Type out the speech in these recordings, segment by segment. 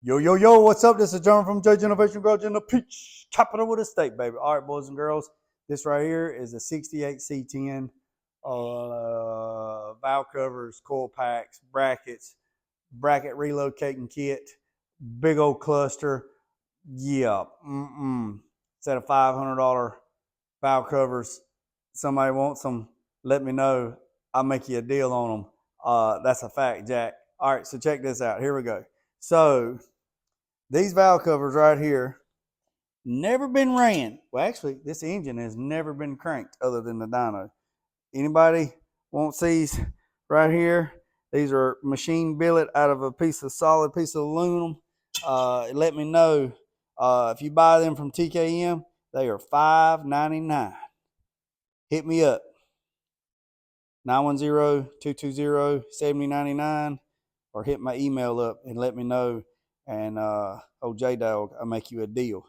Yo, yo, yo, what's up? This is John from J Innovation Garage in the Peach Capital with a steak, baby. All right, boys and girls, this right here is a 68 C10 valve covers, coil packs, brackets, bracket relocating kit, big old cluster. Yeah, instead of $500 valve covers, somebody wants them, let me know. I'll make you a deal on them. That's a fact, Jack. All right, so check this out. Here we go. So these valve covers right here never been ran. Well, actually, this engine has never been cranked other than the dyno. Anybody wants these right here? These are machine billet out of a solid piece of aluminum. Let me know if you buy them from TKM. They are $5.99. Hit me up, 910-220-7099, or hit my email up and let me know. And J-Dog, I'll make you a deal.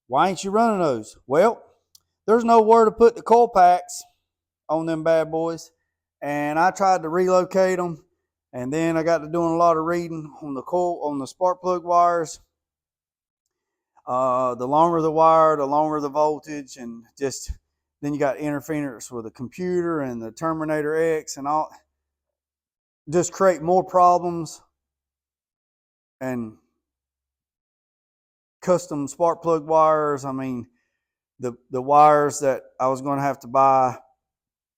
Why ain't you running those? Well, there's nowhere to put the coil packs on them bad boys. And I tried to relocate them. And then I got to doing a lot of reading on the spark plug wires. The longer the wire, the longer the voltage, and just then you got interference with the computer and the Terminator X and all. Just create more problems and custom spark plug wires. I mean, the wires that I was going to have to buy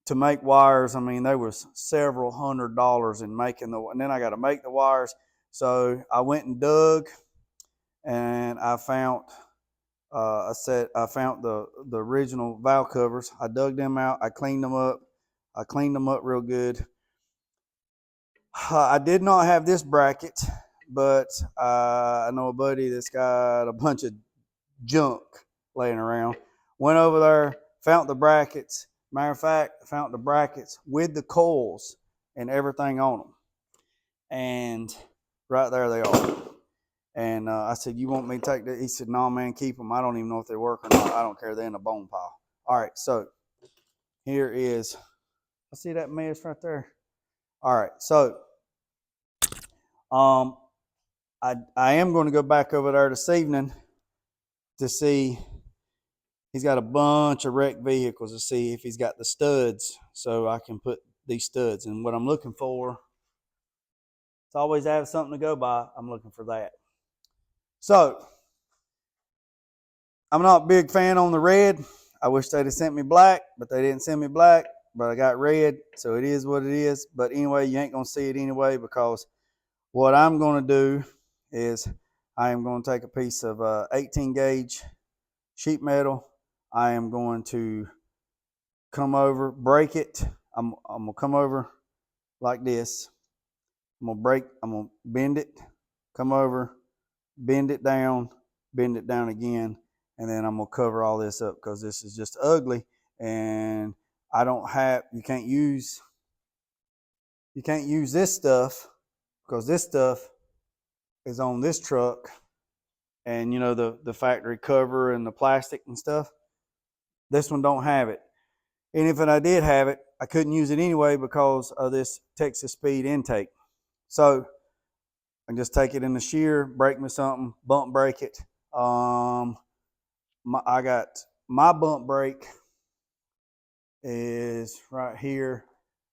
to make wires, I mean, there was several $100s in making and then I got to make the wires. So I went and dug, and I found the original valve covers. I dug them out. I cleaned them up. Real good. I did not have this bracket, but I know a buddy that's got a bunch of junk laying around. Went over there, found the brackets. Matter of fact, found the brackets with the coils and everything on them. And right there they are. And I said, you want me to take that? He said, no, man, keep them. I don't even know if they work or not. I don't care. They're in a bone pile. All right, so here is, I see that mess right there. All right, so I am going to go back over there this evening to see. He's got a bunch of wrecked vehicles to see if he's got the studs, so I can put these studs. And what I'm looking for, it's always have something to go by. I'm looking for that. So I'm not a big fan on the red. I wish they'd have sent me black, but they didn't send me black. But I got red, so it is what it is. But anyway, you ain't going to see it anyway, because what I'm going to do is I am going to take a piece of 18 gauge sheet metal. I am going to come over, break it. I'm going to come over like this. I'm going to bend it, come over, bend it down again, and then I'm going to cover all this up, because this is just ugly. And you can't use this stuff, because this stuff is on this truck, and you know, the factory cover and the plastic and stuff. This one don't have it. And if I did have it, I couldn't use it anyway because of this Texas speed intake. So I can just take it in the shear, break me something, bump break it. I got my bump break is right here,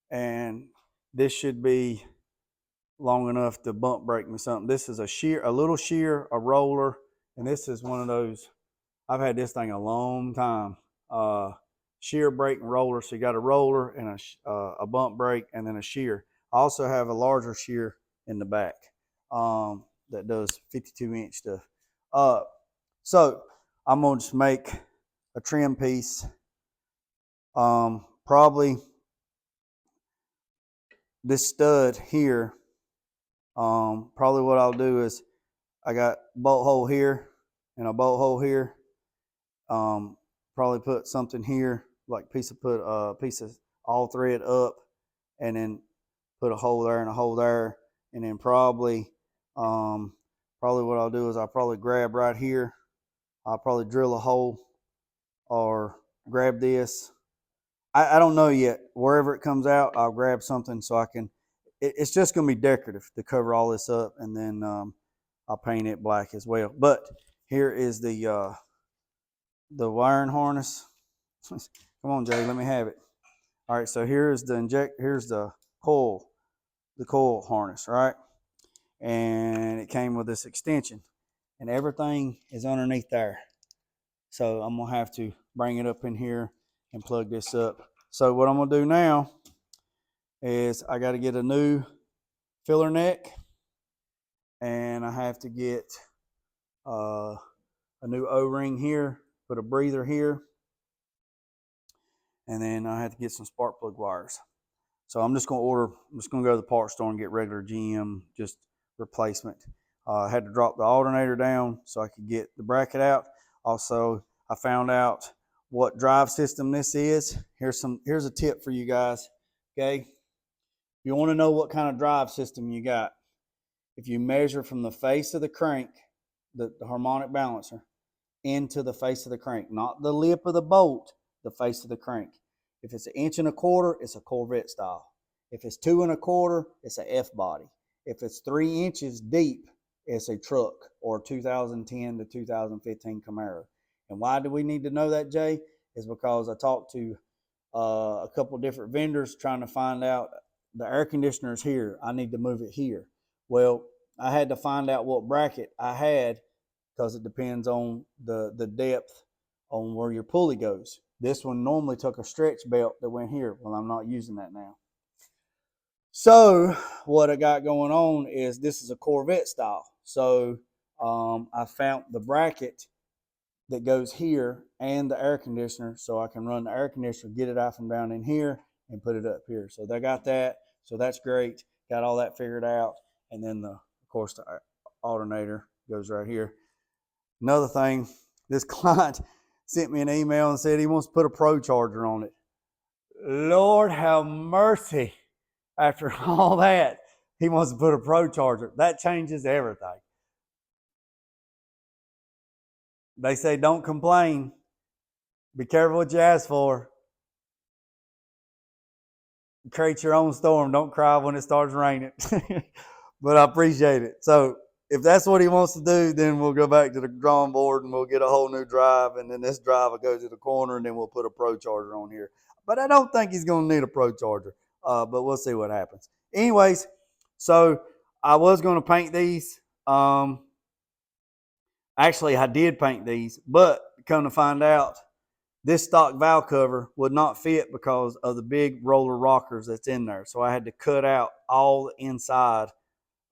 and this should be long enough to bump break me something. This is a little shear, a roller, and this is one of those. I've had this thing a long time. Shear, brake, and roller. So you got a roller and a bump brake, and then a shear. I also have a larger shear in the back that does 52-inch stuff. So I'm gonna just make a trim piece. Probably this stud here. Probably what I'll do is I got a bolt hole here and a bolt hole here. Probably put something here, like put a piece of all thread up, and then put a hole there and a hole there, and then probably what I'll do is I'll probably grab right here. I'll probably drill a hole or grab this. I don't know yet. Wherever it comes out, I'll grab something so I can. It's just going to be decorative to cover all this up, and then I'll paint it black as well. But here is the wiring harness. Come on, Jay, let me have it. All right, so here's the coil harness, right? And it came with this extension, and everything is underneath there. So I'm gonna have to bring it up in here and plug this up. So what I'm gonna do now is I got to get a new filler neck, and I have to get a new O-ring here, put a breather here, and then I have to get some spark plug wires. So I'm just gonna go to the parts store and get regular GM just replacement. I had to drop the alternator down so I could get the bracket out. Also, I found out what drive system this is. Here's a tip for you guys. Okay, you want to know what kind of drive system you got. If you measure from the face of the crank, the harmonic balancer, into the face of the crank, not the lip of the bolt, the face of the crank. If it's 1.25 inches, it's a Corvette style. If it's 2.25 inches, it's a F body. If it's 3 inches deep, it's a truck or 2010 to 2015 Camaro. And why do we need to know that, Jay? Is because I talked to a couple of different vendors trying to find out the air conditioner is here. I need to move it here. Well, I had to find out what bracket I had because it depends on the depth on where your pulley goes. This one normally took a stretch belt that went here. Well, I'm not using that now. So what I got going on is this is a Corvette style. So I found the bracket that goes here and the air conditioner, so I can run the air conditioner, get it out from down in here and put it up here. So they got that. So that's great. Got all that figured out. And then of course the alternator goes right here. Another thing, this client sent me an email and said he wants to put a Pro charger on it. Lord have mercy. After all that, he wants to put a Pro charger. That changes everything. They say don't complain. Be careful what you ask for. Create your own storm. Don't cry when it starts raining. But I appreciate it. So if that's what he wants to do, then we'll go back to the drawing board and we'll get a whole new drive. And then this drive will go to the corner and then we'll put a Pro charger on here. But I don't think he's going to need a Pro charger. But we'll see what happens. Anyways, so I was going to paint these. Actually, I did paint these, but come to find out, this stock valve cover would not fit because of the big roller rockers that's in there. So I had to cut out all the inside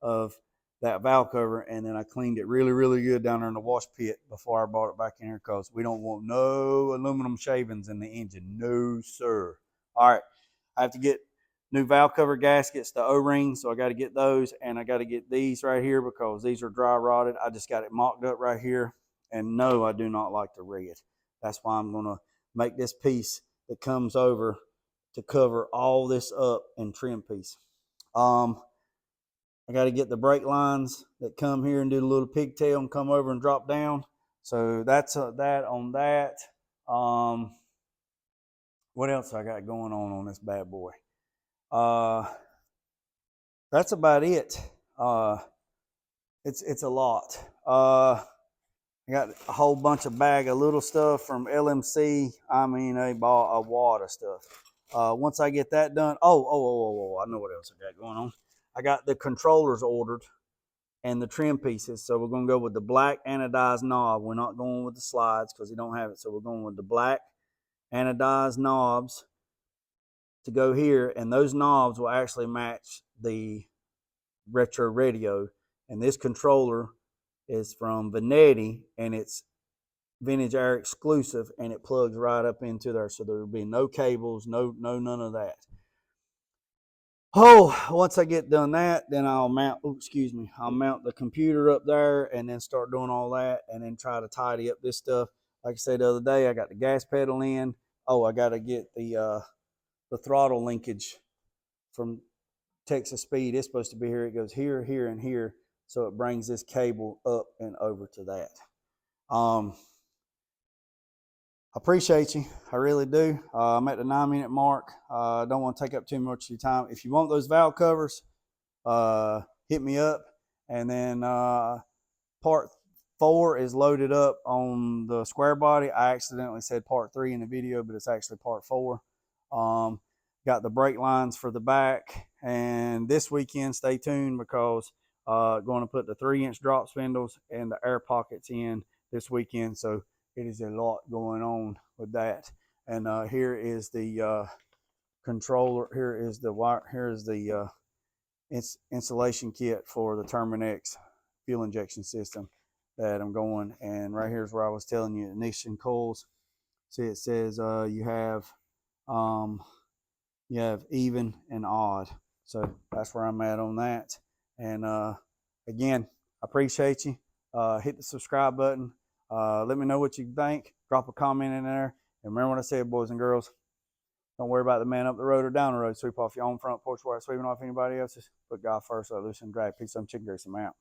of that valve cover, and then I cleaned it really, really good down there in the wash pit before I brought it back in here because we don't want no aluminum shavings in the engine. No, sir. All right, I have to get new valve cover gaskets, the O-rings, so I got to get those, and I got to get these right here because these are dry rotted. I just got it mocked up right here, and no, I do not like the red. That's why I'm going to make this piece that comes over to cover all this up in trim piece. I got to get the brake lines that come here and do the little pigtail and come over and drop down. So that's that on that. What else I got going on this bad boy? That's about it. It's a lot. I got a whole bunch of bag of little stuff from LMC. I mean, they bought a wad of stuff. Once I get that done, I know what else I got going on. I got the controllers ordered and the trim pieces. So we're going to go with the black anodized knob. We're not going with the slides because they don't have it. So we're going with the black anodized knobs to go here. And those knobs will actually match the retro radio. And this controller is from Venetti, and it's Vintage Air exclusive, and it plugs right up into there. So there will be no cables, none of that. Once I get done that, then I'll mount the computer up there and then start doing all that and then try to tidy up this stuff. Like I said the other day, I got the gas pedal in. I got to get the throttle linkage from Texas Speed. It's supposed to be here. It goes here, here, and here. So it brings this cable up and over to that. I appreciate you. I really do. I'm at the 9-minute mark. I don't want to take up too much of your time. If you want those valve covers, hit me up. And then part 4 is loaded up on the square body. I accidentally said part 3 in the video, but it's actually part 4. Got the brake lines for the back, and this weekend stay tuned because going to put the 3-inch drop spindles and the air pockets in this weekend. So it is a lot going on with that. And here is the controller. Here is the wire. Here is the installation kit for the Terminex fuel injection system that I'm going. And right here's where I was telling you, ignition coils. See, it says you have even and odd. So that's where I'm at on that. And again, I appreciate you. Hit the subscribe button. Let me know what you think. Drop a comment in there. And remember what I said, boys and girls. Don't worry about the man up the road or down the road. Sweep off your own front porch while sweeping off anybody else's. Put God first. Listen, drag. Peace, some chicken grease. I'm out.